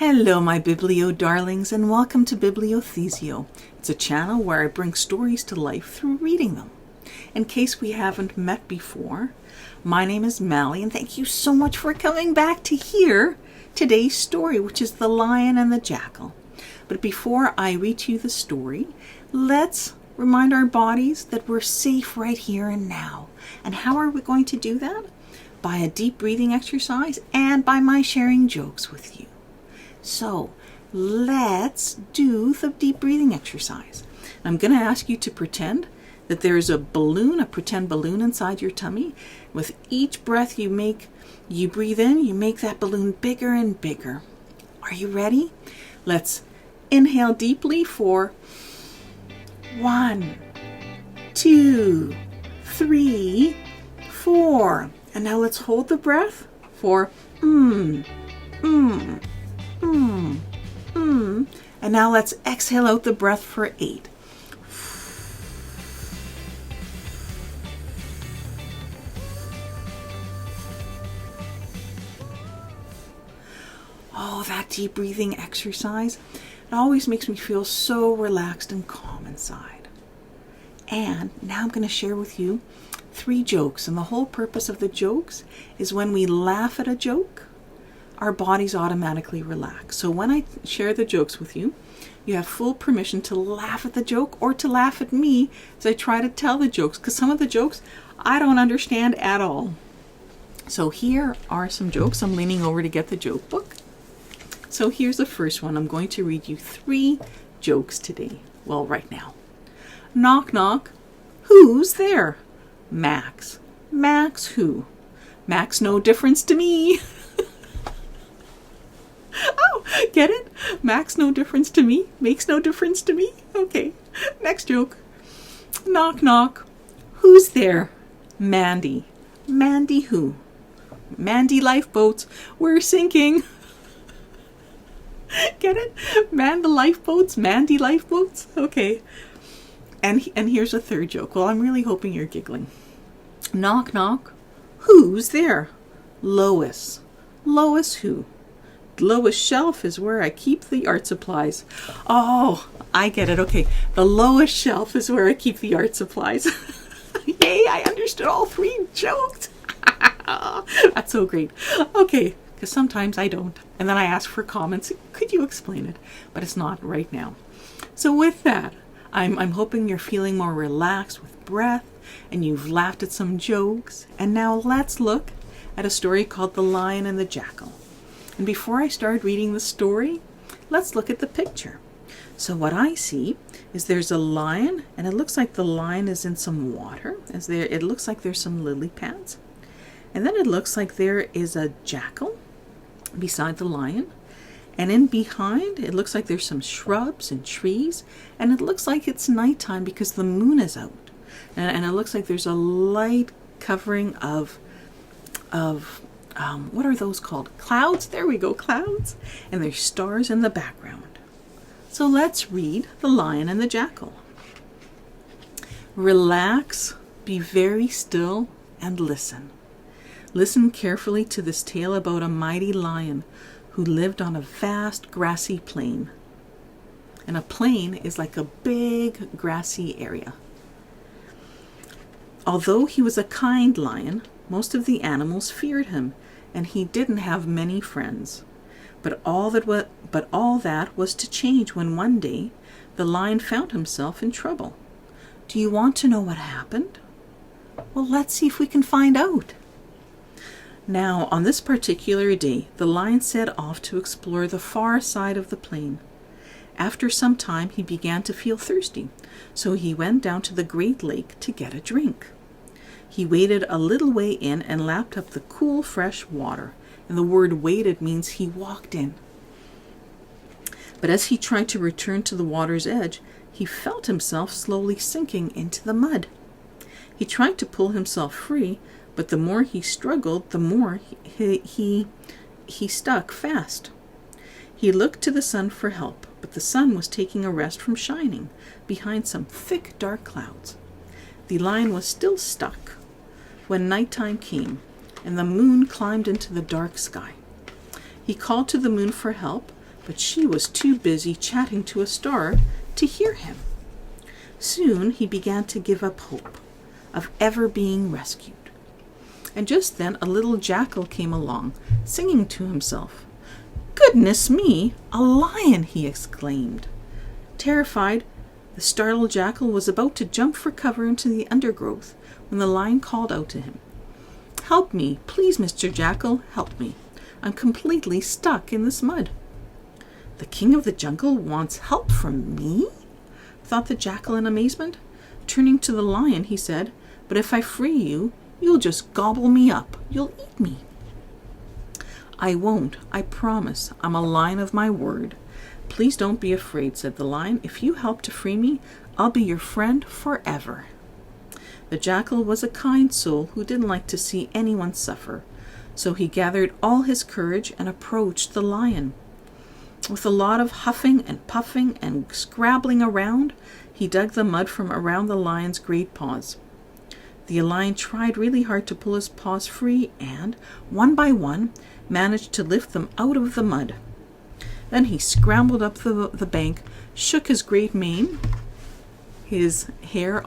Hello, my Biblio darlings, and welcome to Bibliothesio. It's a channel where I bring stories to life through reading them. In case we haven't met before, my name is Mally, and thank you so much for coming back to hear today's story, which is The Lion and the Jackal. But before I read to you the story, let's remind our bodies that we're safe right here and now. And how are we going to do that? By a deep breathing exercise and by my sharing jokes with you. So let's do the deep breathing exercise. I'm going to ask you to pretend that there's a balloon, a pretend balloon inside your tummy. With each breath you breathe in, you make that balloon bigger and bigger. Are you ready? Let's inhale deeply for 1, 2, 3, 4. And now let's hold the breath for And now let's exhale out the breath for 8. Oh, that deep breathing exercise, it always makes me feel so relaxed and calm inside. And now I'm going to share with you 3 jokes. And the whole purpose of the jokes is when we laugh at a joke, our bodies automatically relax. So when I share the jokes with you, you have full permission to laugh at the joke or to laugh at me as I try to tell the jokes, because some of the jokes I don't understand at all. So here are some jokes. I'm leaning over to get the joke book. So here's the first one. I'm going to read you 3 jokes today. Well, right now. Knock, knock. Who's there? Max. Max who? Max no difference to me. Oh, get it? Max no difference to me? Makes no difference to me? Okay, next joke. Knock, knock. Who's there? Mandy. Mandy who? Mandy lifeboats. We're sinking. Get it? Man the lifeboats, Mandy lifeboats. Okay. And here's a third joke. Well, I'm really hoping you're giggling. Knock, knock. Who's there? Lois. Lois who? The lowest shelf is where I keep the art supplies. Oh, I get it. Okay. The lowest shelf is where I keep the art supplies. Yay, I understood all 3 jokes. That's so great. Okay, because sometimes I don't. And then I ask for comments. Could you explain it? But it's not right now. So with that, I'm hoping you're feeling more relaxed with breath and you've laughed at some jokes. And now let's look at a story called The Lion and the Jackal. And before I start reading the story, let's look at the picture. So what I see is there's a lion, and it looks like the lion is in some water. It looks like there's some lily pads. And then it looks like there is a jackal beside the lion. And in behind, it looks like there's some shrubs and trees. And it looks like it's nighttime because the moon is out. And it looks like there's a light covering of what are those called? Clouds? There we go, clouds. And there's stars in the background. So let's read The Lion and the Jackal. Relax, be very still, and listen. Listen carefully to this tale about a mighty lion who lived on a vast grassy plain. And a plain is like a big grassy area. Although he was a kind lion, most of the animals feared him, and he didn't have many friends. But all that was to change when one day the lion found himself in trouble. Do you want to know what happened? Well, let's see if we can find out. Now, on this particular day, the lion set off to explore the far side of the plain. After some time, he began to feel thirsty, so he went down to the great lake to get a drink. He waded a little way in and lapped up the cool, fresh water. And the word waded means he walked in. But as he tried to return to the water's edge, he felt himself slowly sinking into the mud. He tried to pull himself free, but the more he struggled, the more he stuck fast. He looked to the sun for help, but the sun was taking a rest from shining behind some thick, dark clouds. The lion was still stuck when nighttime came, and the moon climbed into the dark sky. He called to the moon for help, but she was too busy chatting to a star to hear him. Soon he began to give up hope of ever being rescued. And just then a little jackal came along, singing to himself. "Goodness me, a lion!" he exclaimed. Terrified, the startled jackal was about to jump for cover into the undergrowth when the lion called out to him. "Help me, please, Mr. Jackal, help me. I'm completely stuck in this mud." "The king of the jungle wants help from me?" thought the jackal in amazement. Turning to the lion, he said, "But if I free you, you'll just gobble me up. You'll eat me." "I won't, I promise. I'm a lion of my word. Please don't be afraid," said the lion. "If you help to free me, I'll be your friend forever." The jackal was a kind soul who didn't like to see anyone suffer, so he gathered all his courage and approached the lion. With a lot of huffing and puffing and scrabbling around, he dug the mud from around the lion's great paws. The lion tried really hard to pull his paws free and, one by one, managed to lift them out of the mud. Then he scrambled up the bank, shook his great mane, his hair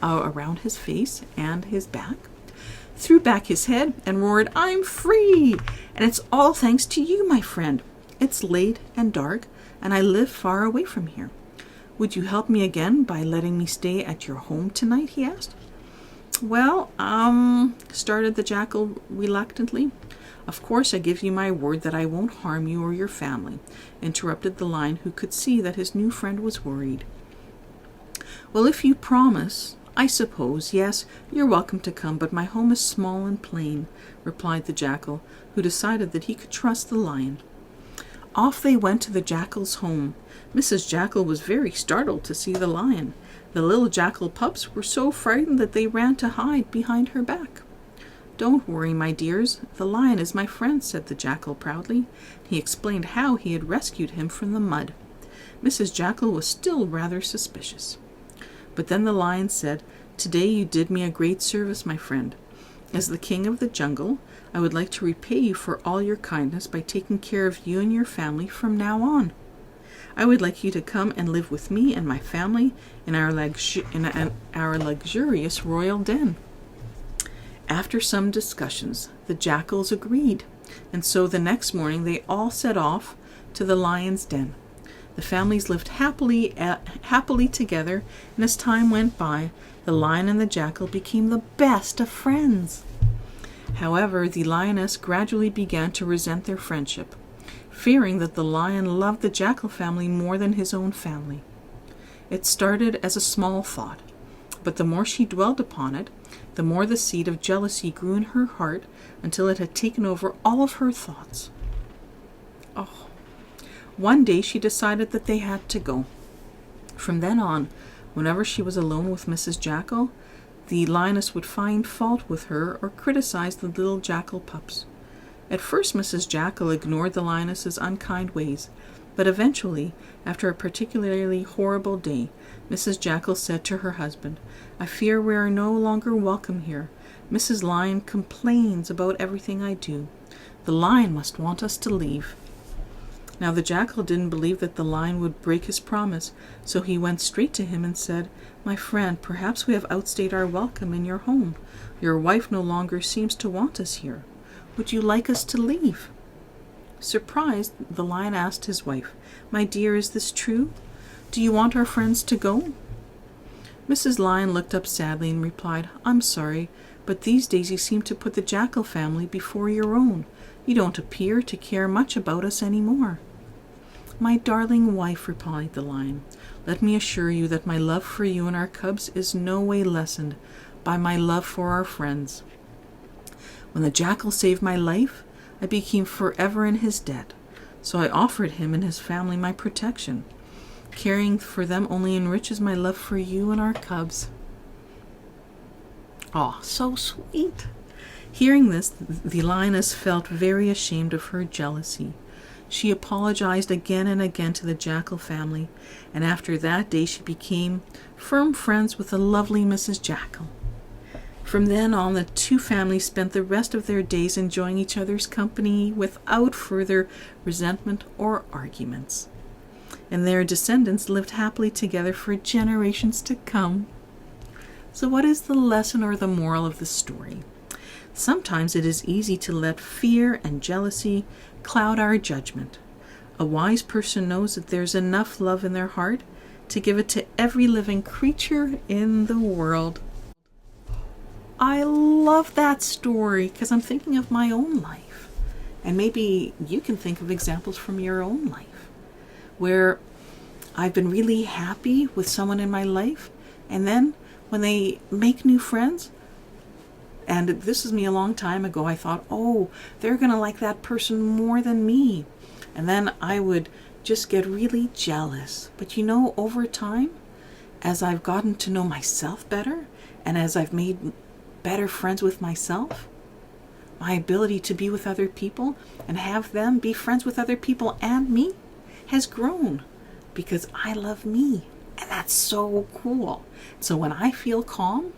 around his face and his back, threw back his head and roared, "I'm free! And it's all thanks to you, my friend. It's late and dark, and I live far away from here. Would you help me again by letting me stay at your home tonight?" he asked. "Well, started the jackal reluctantly. "Of course I give you my word that I won't harm you or your family," interrupted the lion, who could see that his new friend was worried. "Well, if you promise, I suppose, yes, you're welcome to come, but my home is small and plain," replied the jackal, who decided that he could trust the lion. Off they went to the jackal's home. Mrs. Jackal was very startled to see the lion. The little jackal pups were so frightened that they ran to hide behind her back. "Don't worry, my dears. The lion is my friend," said the jackal proudly. He explained how he had rescued him from the mud. Mrs. Jackal was still rather suspicious. But then the lion said, "Today you did me a great service, my friend. As the king of the jungle, I would like to repay you for all your kindness by taking care of you and your family from now on. I would like you to come and live with me and my family in our luxurious royal den." After some discussions, the jackals agreed, and so the next morning they all set off to the lion's den. The families lived happily together, and as time went by, the lion and the jackal became the best of friends. However, the lioness gradually began to resent their friendship, fearing that the lion loved the jackal family more than his own family. It started as a small thought, but the more she dwelled upon it, the more the seed of jealousy grew in her heart until it had taken over all of her thoughts. One day she decided that they had to go. From then on, whenever she was alone with Mrs. Jackal, the lioness would find fault with her or criticize the little jackal pups. At first Mrs. Jackal ignored the lioness's unkind ways, but eventually, after a particularly horrible day, Mrs. Jackal said to her husband, "I fear we are no longer welcome here. Mrs. Lion complains about everything I do. The lion must want us to leave." Now the jackal didn't believe that the lion would break his promise, so he went straight to him and said, "My friend, perhaps we have outstayed our welcome in your home. Your wife no longer seems to want us here. Would you like us to leave?" Surprised, the lion asked his wife, "My dear, is this true? Do you want our friends to go?" Mrs. Lion looked up sadly and replied, "I'm sorry, but these days you seem to put the jackal family before your own. You don't appear to care much about us any more." "My darling wife," replied the lion, "let me assure you that my love for you and our cubs is no way lessened by my love for our friends. When the jackal saved my life, I became forever in his debt, so I offered him and his family my protection. Caring for them only enriches my love for you and our cubs." Oh, so sweet. Hearing this, the lioness felt very ashamed of her jealousy. She apologized again and again to the jackal family, and after that day she became firm friends with the lovely Mrs. Jackal. From then on, the two families spent the rest of their days enjoying each other's company without further resentment or arguments. And their descendants lived happily together for generations to come. So what is the lesson or the moral of the story? Sometimes it is easy to let fear and jealousy cloud our judgment. A wise person knows that there's enough love in their heart to give it to every living creature in the world. I love that story because I'm thinking of my own life. And maybe you can think of examples from your own life where I've been really happy with someone in my life, and then when they make new friends, and this is me a long time ago, I thought, oh, they're going to like that person more than me. And then I would just get really jealous. But you know, over time, as I've gotten to know myself better, and as I've made better friends with myself, my ability to be with other people and have them be friends with other people and me has grown because I love me. And that's so cool. So when I feel calm,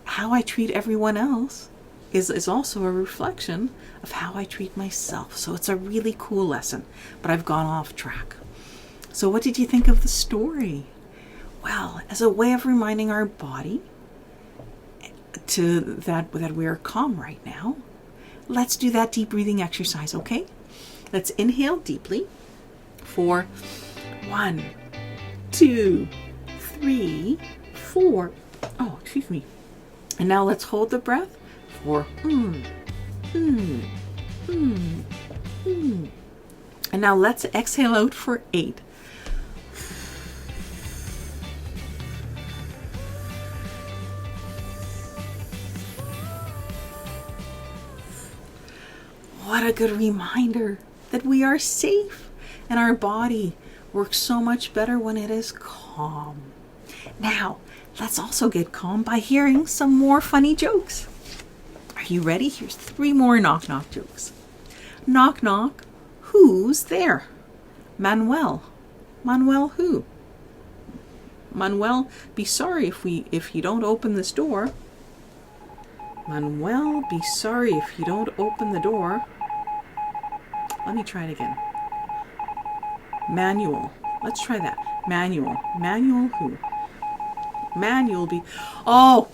how I treat everyone else is also a reflection of how I treat myself. So it's a really cool lesson, but I've gone off track. So what did you think of the story? Well, as a way of reminding our body that we are calm right now, let's do that deep breathing exercise, okay? Let's inhale deeply for 1, 2, 3, 4. Oh, excuse me. And now let's hold the breath for And now let's exhale out for 8. What a good reminder that we are safe and our body works so much better when it is calm. Now, let's also get calm by hearing some more funny jokes. Are you ready? Here's 3 more knock-knock jokes. Knock, knock. Who's there? Manuel. Manuel who? Manuel, be sorry if you don't open this door. Manuel, be sorry if you don't open the door. Let me try it again. Manuel. Let's try that. Manuel. Manuel who? Manuel be... Oh,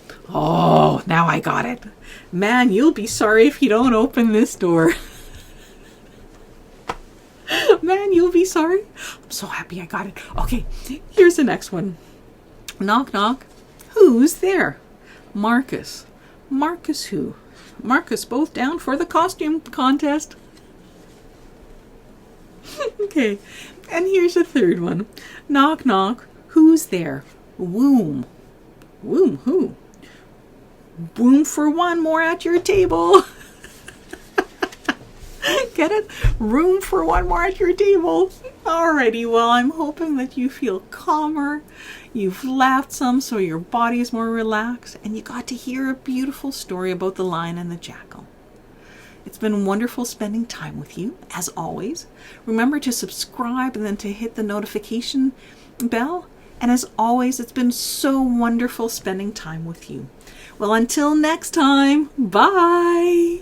now I got it. Man, you'll be sorry if you don't open this door. Man, you'll be sorry. I'm so happy I got it. Okay, here's the next one. Knock, knock. Who's there? Marcus. Marcus who? Marcus both down for the costume contest. Okay, and here's a third one. Knock, knock. Who's there? Womb. Womb who? Room for one more at your table. Get it? Room for one more at your table. Alrighty, well, I'm hoping that you feel calmer. You've laughed some so your body is more relaxed, and you got to hear a beautiful story about the lion and the jackal. It's been wonderful spending time with you, as always. Remember to subscribe and then to hit the notification bell. And as always, it's been so wonderful spending time with you. Well, until next time, bye!